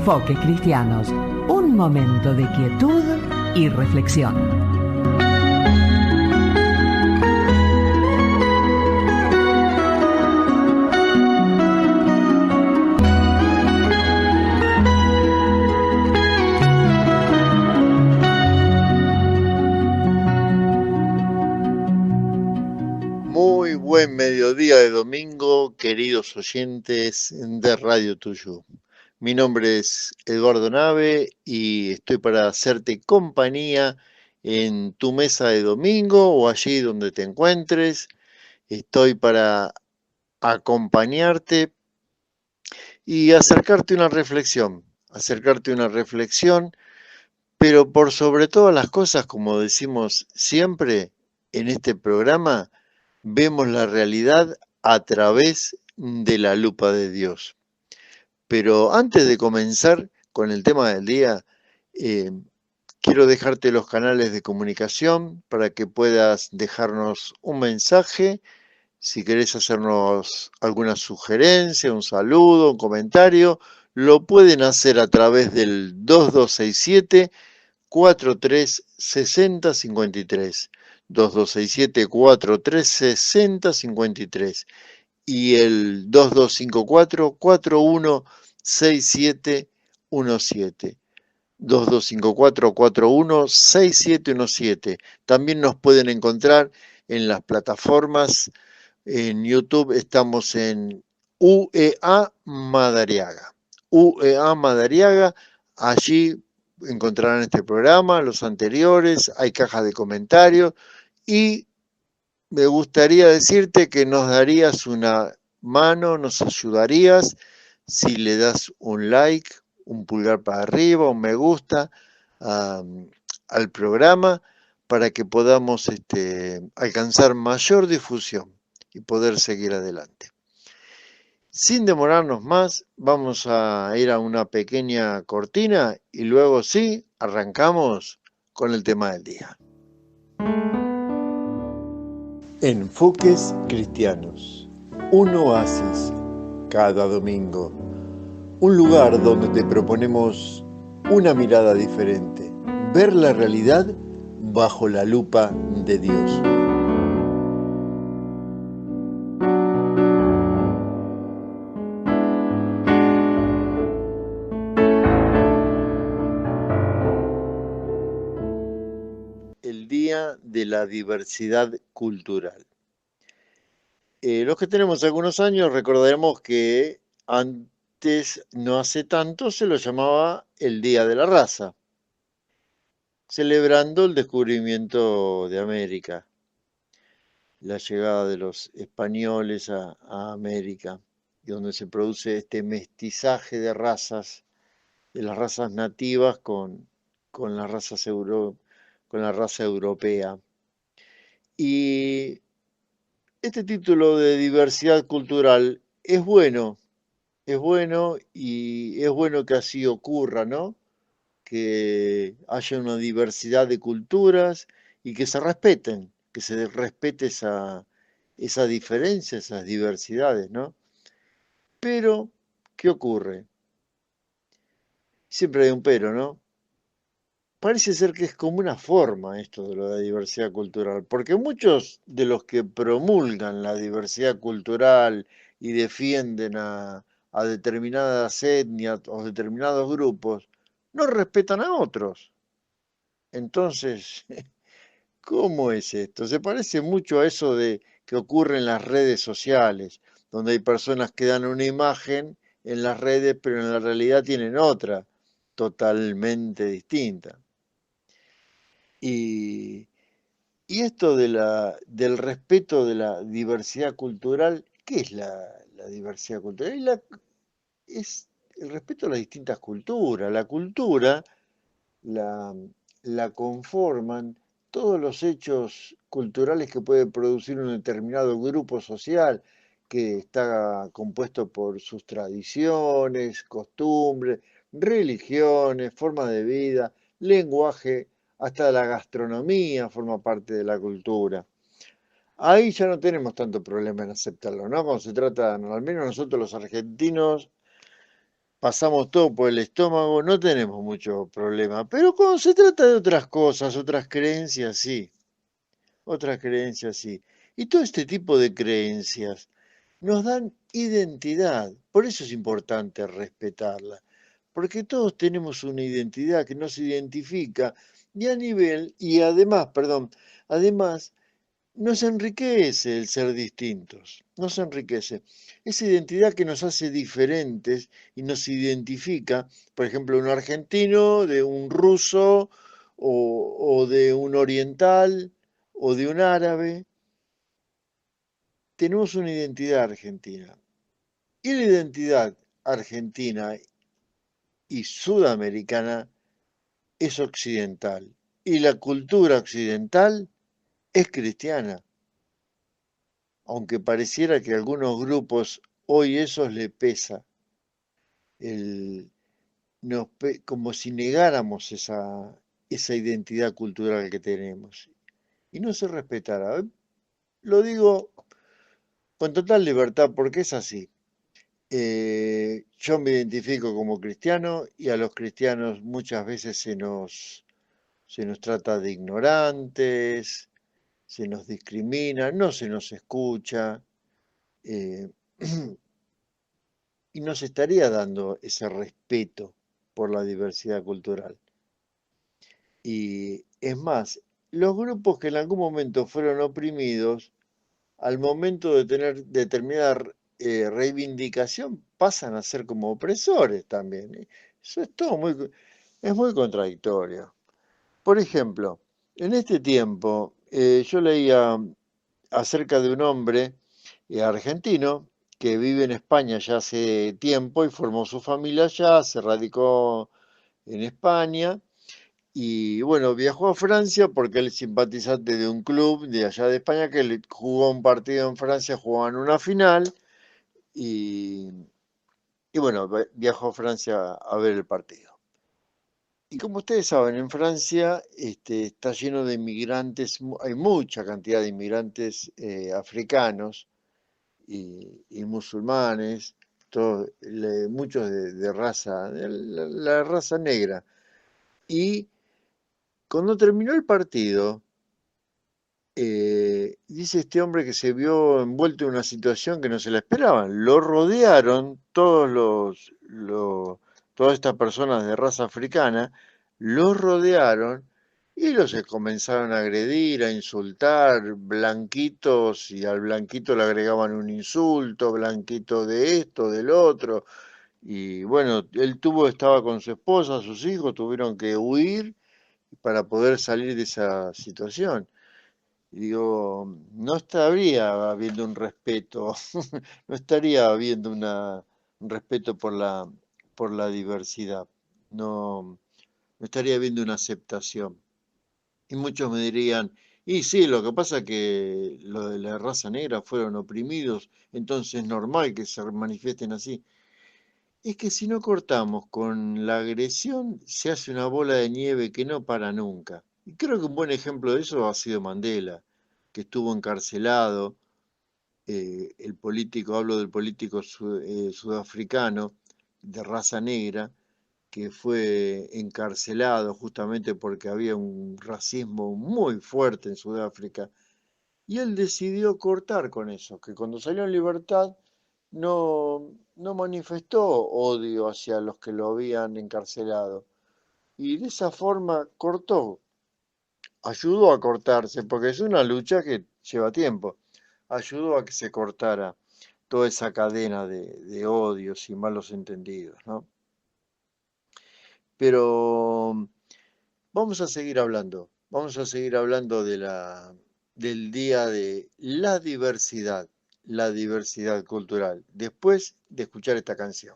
Enfoques Cristianos, un momento de quietud y reflexión. Muy buen mediodía de domingo, queridos oyentes de Radio Tuyo. Mi nombre es Eduardo Nave y estoy para hacerte compañía en tu mesa de domingo o allí donde te encuentres. Estoy para acompañarte y acercarte una reflexión, pero por sobre todas las cosas, como decimos siempre en este programa, vemos la realidad a través de la lupa de Dios. Pero antes de comenzar con el tema del día, eh, quiero dejarte los canales de comunicación para que puedas dejarnos un mensaje. Si querés hacernos alguna sugerencia, un saludo, un comentario, lo pueden hacer a través del 2267 436053. 2267 436053 y el 2254 416717. 2254 416717. También nos pueden encontrar en las plataformas. En YouTube estamos en UEA Madariaga. UEA Madariaga, allí encontrarán este programa, los anteriores, hay cajas de comentarios y me gustaría decirte que nos darías una mano, nos ayudarías si le das un like, un pulgar para arriba, un me gusta al programa para que podamos alcanzar mayor difusión y poder seguir adelante. Sin demorarnos más, vamos a ir a una pequeña cortina y luego sí, arrancamos con el tema del día. Enfoques Cristianos, un oasis cada domingo, un lugar donde te proponemos una mirada diferente, ver la realidad bajo la lupa de Dios. El Día de la Diversidad Cultural. Los que tenemos algunos años recordaremos que antes, no hace tanto, se lo llamaba el Día de la Raza, celebrando el descubrimiento de América, la llegada de los españoles a América, y donde se produce este mestizaje de razas, de las razas nativas con las razas con la raza europea. Y este título de diversidad cultural es bueno y es bueno que así ocurra, ¿no? Que haya una diversidad de culturas y que se respeten, que se respete esa diferencia, esas diversidades, ¿no? Pero, ¿qué ocurre? Siempre hay un pero, ¿no? Parece ser que es como una forma esto de la diversidad cultural, porque muchos de los que promulgan la diversidad cultural y defienden a determinadas etnias o determinados grupos, no respetan a otros. Entonces, ¿cómo es esto? Se parece mucho a eso de que ocurre en las redes sociales, donde hay personas que dan una imagen en las redes, pero en la realidad tienen otra, totalmente distinta. Y, y esto del respeto de la diversidad cultural, ¿qué es la diversidad cultural? Es el respeto a las distintas culturas. La cultura la, la conforman todos los hechos culturales que puede producir un determinado grupo social que está compuesto por sus tradiciones, costumbres, religiones, formas de vida, lenguaje, hasta la gastronomía forma parte de la cultura. Ahí ya no tenemos tanto problema en aceptarlo, ¿no? Cuando se trata, al menos nosotros los argentinos, pasamos todo por el estómago, no tenemos mucho problema. Pero cuando se trata de otras cosas, otras creencias, sí. Otras creencias, sí. Y todo este tipo de creencias nos dan identidad. Por eso es importante respetarla. Porque todos tenemos una identidad que nos identifica y además, perdón, además nos enriquece el ser distintos, nos enriquece. Esa identidad que nos hace diferentes y nos identifica, por ejemplo, un argentino, de un ruso o de un oriental o de un árabe. Tenemos una identidad argentina. Y la identidad argentina y sudamericana es occidental. Y la cultura occidental es cristiana. Aunque pareciera que a algunos grupos hoy eso les pesa, como si negáramos esa identidad cultural que tenemos y no se respetara. Lo digo con total libertad porque es así. Yo me identifico como cristiano y a los cristianos muchas veces se nos trata de ignorantes, se nos discrimina, no se nos escucha. eh, y nos estaría dando ese respeto por la diversidad cultural. Y es más, los grupos que en algún momento fueron oprimidos, al momento de tener determinada reivindicación, pasan a ser como opresores también. Eso es todo es muy contradictorio. Por ejemplo, en este tiempo yo leía acerca de un hombre argentino que vive en España ya hace tiempo y formó su familia allá, se radicó en España y bueno, viajó a Francia porque él es simpatizante de un club de allá de España que jugó un partido en Francia, jugaban una final y, y bueno, viajó a Francia a ver el partido. Y como ustedes saben, en Francia está lleno de inmigrantes, hay mucha cantidad de inmigrantes africanos y musulmanes, muchos de raza, la raza negra. Y cuando terminó el partido, dice este hombre que se vio envuelto en una situación que no se la esperaban. Lo rodearon todas estas personas de raza africana, los rodearon y los comenzaron a agredir, a insultar, blanquitos, y al blanquito le agregaban un insulto, blanquito de esto, del otro. Y bueno, estaba con su esposa, sus hijos, tuvieron que huir para poder salir de esa situación. Y digo, no estaría habiendo un respeto, no estaría habiendo un respeto por la diversidad, no, no estaría habiendo una aceptación. Y muchos me dirían, y sí, lo que pasa es que los de la raza negra fueron oprimidos, entonces es normal que se manifiesten así. Es que si no cortamos con la agresión, se hace una bola de nieve que no para nunca. Y creo que un buen ejemplo de eso ha sido Mandela, que estuvo encarcelado, el político, hablo del político sudafricano de raza negra, que fue encarcelado justamente porque había un racismo muy fuerte en Sudáfrica. Y él decidió cortar con eso, que cuando salió en libertad no manifestó odio hacia los que lo habían encarcelado. Y de esa forma cortó, ayudó a cortarse, porque es una lucha que lleva tiempo. Ayudó a que se cortara toda esa cadena de odios y malos entendidos, ¿no? Pero vamos a seguir hablando del día de la diversidad cultural, después de escuchar esta canción.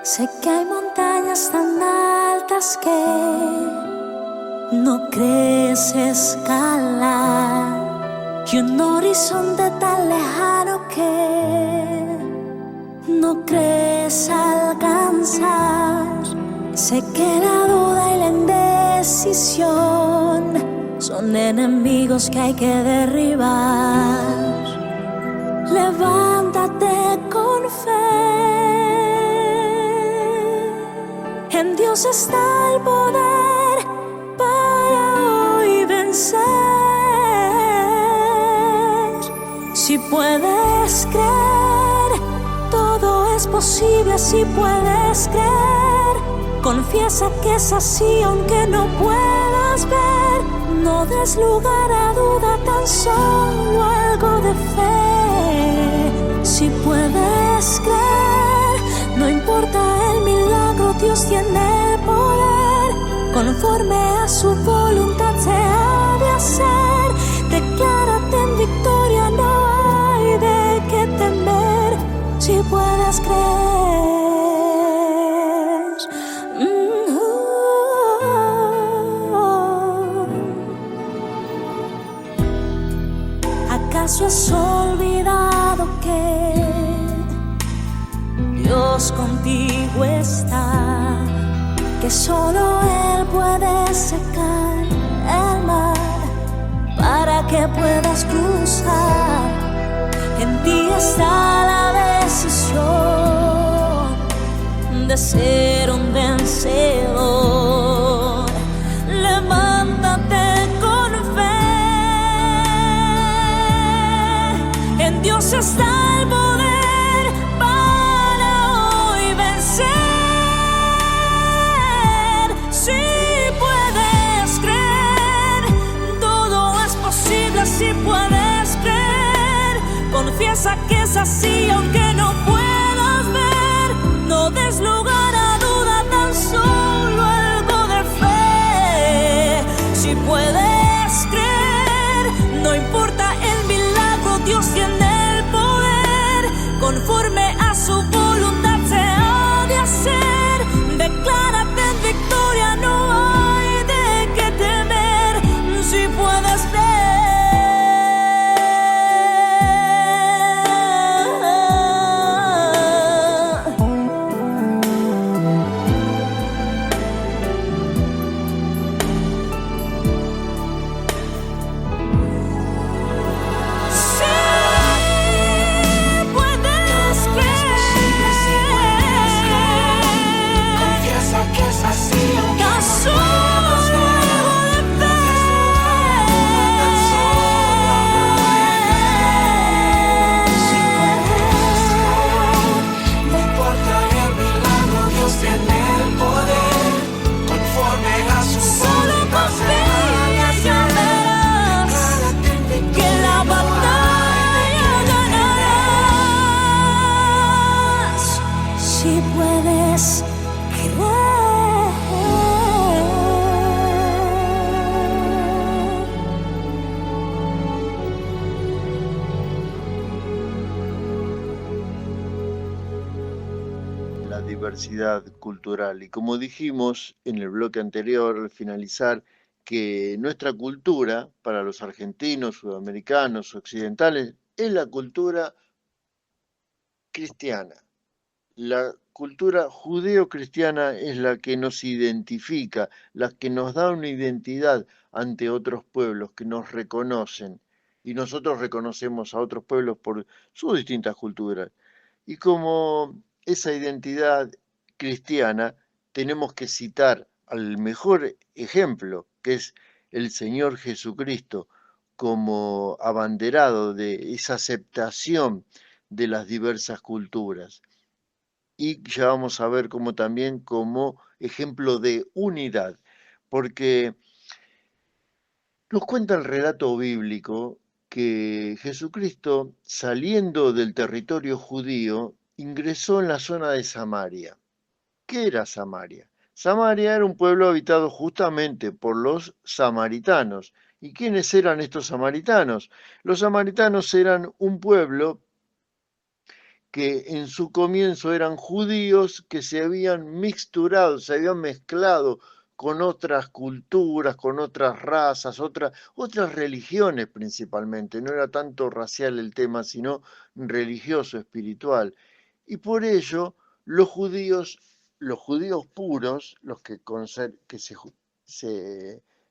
Sé que hay montañas tan altas que No crees escalar y un horizonte tan lejano que no crees alcanzar. Sé que la duda y la indecisión son enemigos que hay que derribar. Levántate con fe. En Dios está el poder para hoy vencer. Si puedes creer, todo es posible. Si puedes creer, confiesa que es así aunque no puedas ver. No des lugar a duda, tan solo algo de fe. Si puedes creer, no importa el milagro, Dios tiene el poder. Conforme a su voluntad se ha de hacer. Declárate en victoria, no hay de qué temer. Si puedes creer. ¿Acaso has olvidado que Dios contigo está? Que solo Él puede secar el mar para que puedas cruzar. En ti está la decisión de ser un vencedor. Levántate con fe. En Dios está el poder para hoy vencer. Si puedes creer, todo es posible. Si puedes creer, confiesa que es así aunque no puedas ver. No des lugar a duda, tan solo algo de fe. Si puedes creer, no importa el milagro, Dios tiene el poder. Conforme a su voluntad se ha de hacer. Declárate en victoria, no hay de qué temer. Si puedes creer. Diversidad cultural. Y como dijimos en el bloque anterior, al finalizar, que nuestra cultura, para los argentinos, sudamericanos, occidentales, es la cultura cristiana. La cultura judeo-cristiana es la que nos identifica, la que nos da una identidad ante otros pueblos que nos reconocen. Y nosotros reconocemos a otros pueblos por sus distintas culturas. Y como esa identidad cristiana, tenemos que citar al mejor ejemplo, que es el Señor Jesucristo, como abanderado de esa aceptación de las diversas culturas. Y ya vamos a ver cómo también como ejemplo de unidad, porque nos cuenta el relato bíblico que Jesucristo, saliendo del territorio judío, ingresó en la zona de Samaria. ¿Qué era Samaria? Samaria era un pueblo habitado justamente por los samaritanos. ¿Y quiénes eran estos samaritanos? Los samaritanos eran un pueblo que en su comienzo eran judíos que se habían mixturado, se habían mezclado con otras culturas, con otras razas, otras religiones principalmente. No era tanto racial el tema, sino religioso, espiritual. Y por ello los judíos puros, los que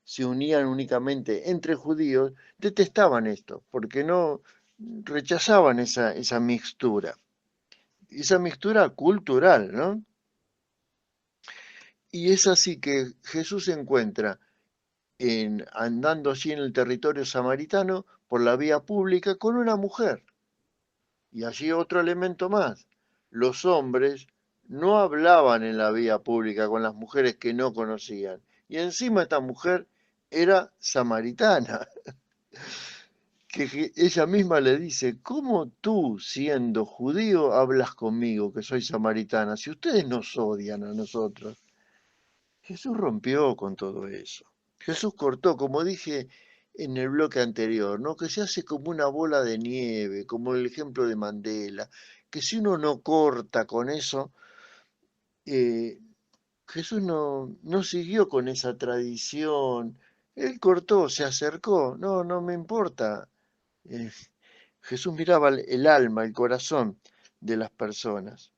se unían únicamente entre judíos, detestaban esto, porque no rechazaban esa mixtura cultural, ¿no? Y es así que Jesús se encuentra andando allí en el territorio samaritano por la vía pública con una mujer. Y allí otro elemento más. Los hombres no hablaban en la vía pública con las mujeres que no conocían. Y encima esta mujer era samaritana. Que ella misma le dice, ¿cómo tú, siendo judío, hablas conmigo, que soy samaritana, si ustedes nos odian a nosotros? Jesús rompió con todo eso. Jesús cortó, como dije en el bloque anterior, ¿no? Que se hace como una bola de nieve, como el ejemplo de Mandela, que si uno no corta con eso, eh, Jesús no siguió con esa tradición. Él cortó, se acercó, no me importa. Eh, Jesús miraba el alma, el corazón de las personas.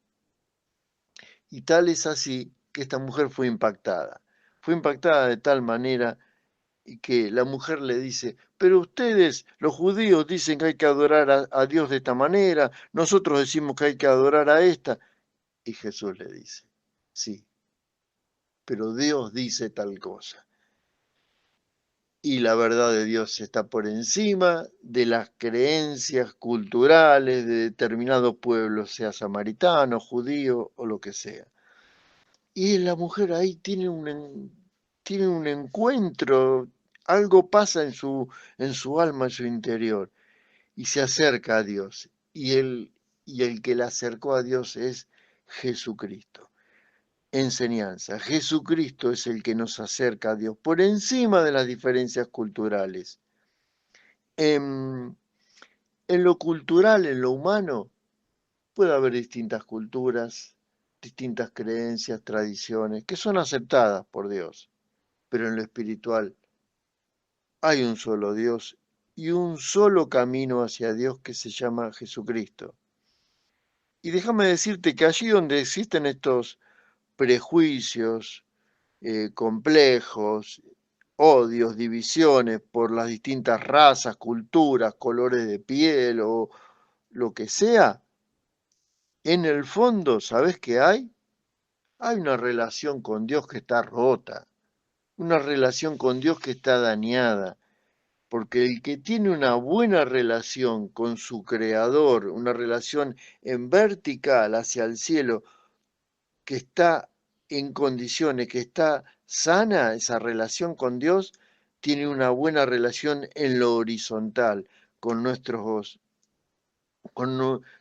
Y tal es así que esta mujer fue impactada. Fue impactada de tal manera que la mujer le dice, pero ustedes, los judíos, dicen que hay que adorar a Dios de esta manera, nosotros decimos que hay que adorar a esta. Y Jesús le dice, sí, pero Dios dice tal cosa. Y la verdad de Dios está por encima de las creencias culturales de determinado pueblo, sea samaritano, judío o lo que sea. Y la mujer ahí tiene un encuentro, algo pasa en su alma, en su interior, y se acerca a Dios. Y el que la acercó a Dios es Jesucristo. Enseñanza. Jesucristo es el que nos acerca a Dios por encima de las diferencias culturales. En lo cultural, en lo humano, puede haber distintas culturas, distintas creencias, tradiciones, que son aceptadas por Dios. Pero en lo espiritual hay un solo Dios y un solo camino hacia Dios que se llama Jesucristo. Y déjame decirte que allí donde existen estos prejuicios complejos, odios, divisiones por las distintas razas, culturas, colores de piel o lo que sea, en el fondo, ¿sabes qué hay? Hay una relación con Dios que está rota, una relación con Dios que está dañada, porque el que tiene una buena relación con su Creador, una relación en vertical hacia el cielo, que está en condiciones, que está sana esa relación con Dios, tiene una buena relación en lo horizontal con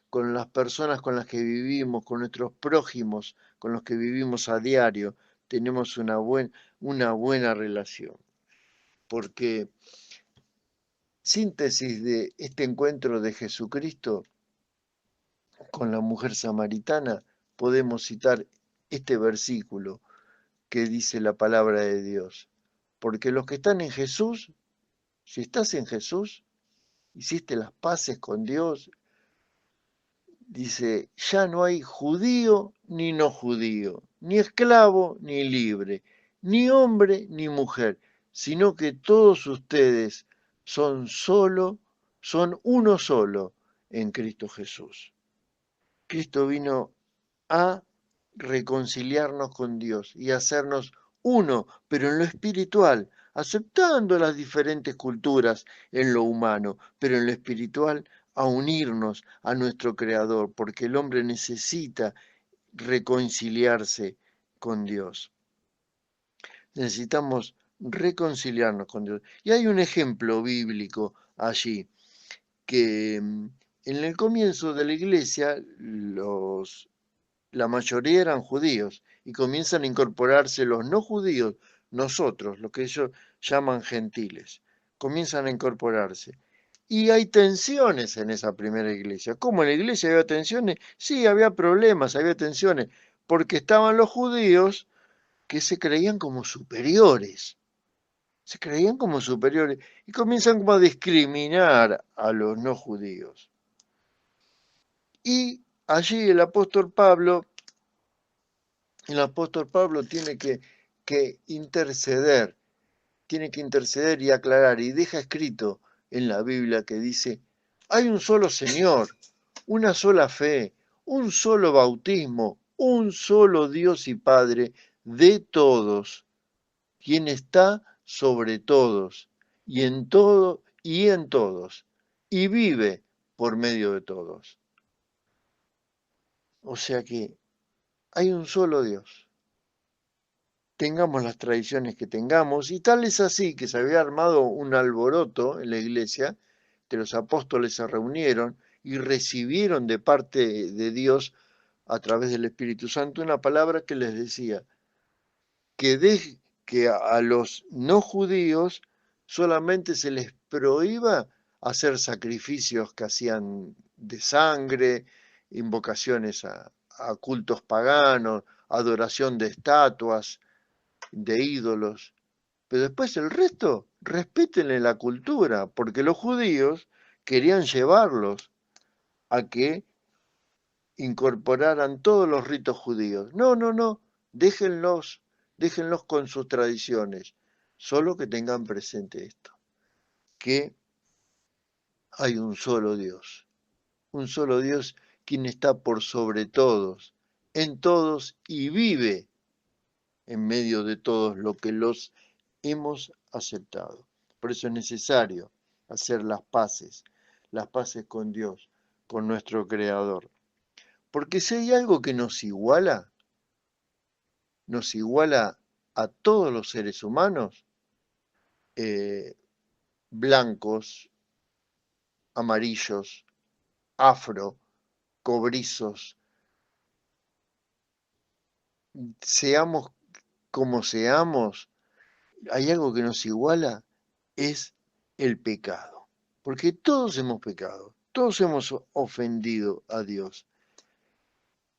con las personas con las que vivimos, con nuestros prójimos, con los que vivimos a diario, tenemos una buena relación. Porque síntesis de este encuentro de Jesucristo con la mujer samaritana, podemos citar este versículo que dice la palabra de Dios. Porque los que están en Jesús, si estás en Jesús, hiciste las paces con Dios, dice, ya no hay judío ni no judío, ni esclavo ni libre, ni hombre ni mujer, sino que todos ustedes son uno solo en Cristo Jesús. Cristo vino a reconciliarnos con Dios y hacernos uno, pero en lo espiritual, aceptando las diferentes culturas en lo humano, pero en lo espiritual a unirnos a nuestro Creador, porque el hombre necesita reconciliarse con Dios. Necesitamos reconciliarnos con Dios. Y hay un ejemplo bíblico allí, que en el comienzo de la iglesia la mayoría eran judíos y comienzan a incorporarse los no judíos, nosotros, lo que ellos llaman gentiles, comienzan a incorporarse. Y hay tensiones en esa primera iglesia. ¿Cómo en la iglesia había tensiones? Sí, había problemas, había tensiones, porque estaban los judíos que se creían como superiores. Se creían como superiores y comienzan como a discriminar a los no judíos. Y allí el apóstol Pablo tiene que interceder y aclarar, y deja escrito en la Biblia que dice, hay un solo Señor, una sola fe, un solo bautismo, un solo Dios y Padre de todos, quien está sobre todos, y en todo y en todos, y vive por medio de todos. O sea que hay un solo Dios. Tengamos las tradiciones que tengamos, y tal es así que se había armado un alboroto en la iglesia, que los apóstoles se reunieron y recibieron de parte de Dios, a través del Espíritu Santo, una palabra que les decía que a los no judíos solamente se les prohíba hacer sacrificios que hacían de sangre, invocaciones a cultos paganos, adoración de estatuas, de ídolos, pero después el resto, respétenle la cultura, porque los judíos querían llevarlos a que incorporaran todos los ritos judíos. No, déjenlos con sus tradiciones, solo que tengan presente esto, que hay un solo Dios quien está por sobre todos, en todos y vive en medio de todos lo que los hemos aceptado. Por eso es necesario hacer las paces con Dios, con nuestro Creador. Porque si hay algo que nos iguala a todos los seres humanos, blancos, amarillos, afro, cobrizos, seamos como seamos, hay algo que nos iguala, es el pecado. Porque todos hemos pecado, todos hemos ofendido a Dios.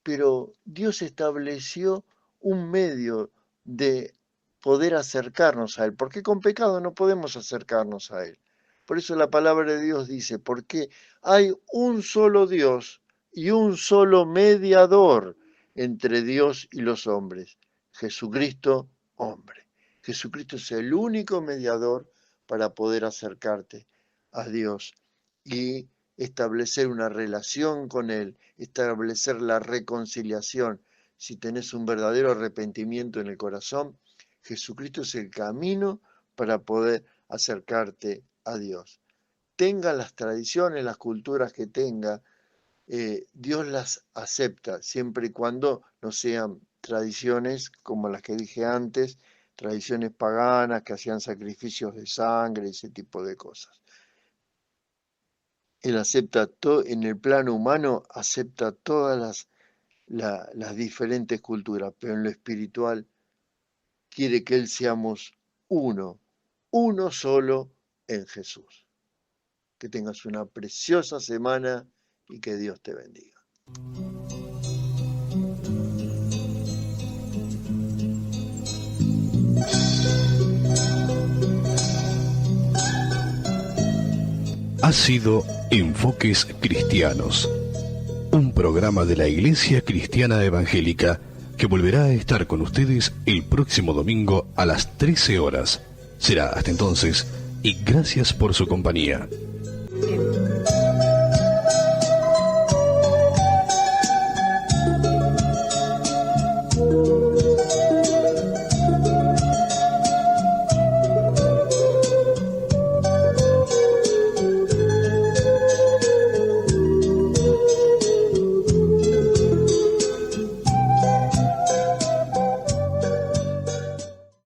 Pero Dios estableció un medio de poder acercarnos a Él, porque con pecado no podemos acercarnos a Él. Por eso la palabra de Dios dice, porque hay un solo Dios y un solo mediador entre Dios y los hombres, Jesucristo, hombre. Jesucristo es el único mediador para poder acercarte a Dios y establecer una relación con Él, establecer la reconciliación. Si tenés un verdadero arrepentimiento en el corazón, Jesucristo es el camino para poder acercarte a Dios. Tenga las tradiciones, las culturas que tenga, Dios las acepta, siempre y cuando no sean tradiciones como las que dije antes, tradiciones paganas que hacían sacrificios de sangre, ese tipo de cosas. Él acepta todo, en el plano humano acepta todas las diferentes culturas, pero en lo espiritual quiere que Él seamos uno solo en Jesús. Que tengas una preciosa semana y que Dios te bendiga. Ha sido Enfoques Cristianos, un programa de la Iglesia Cristiana Evangélica que volverá a estar con ustedes el próximo domingo a las 13 horas. Será hasta entonces y gracias por su compañía.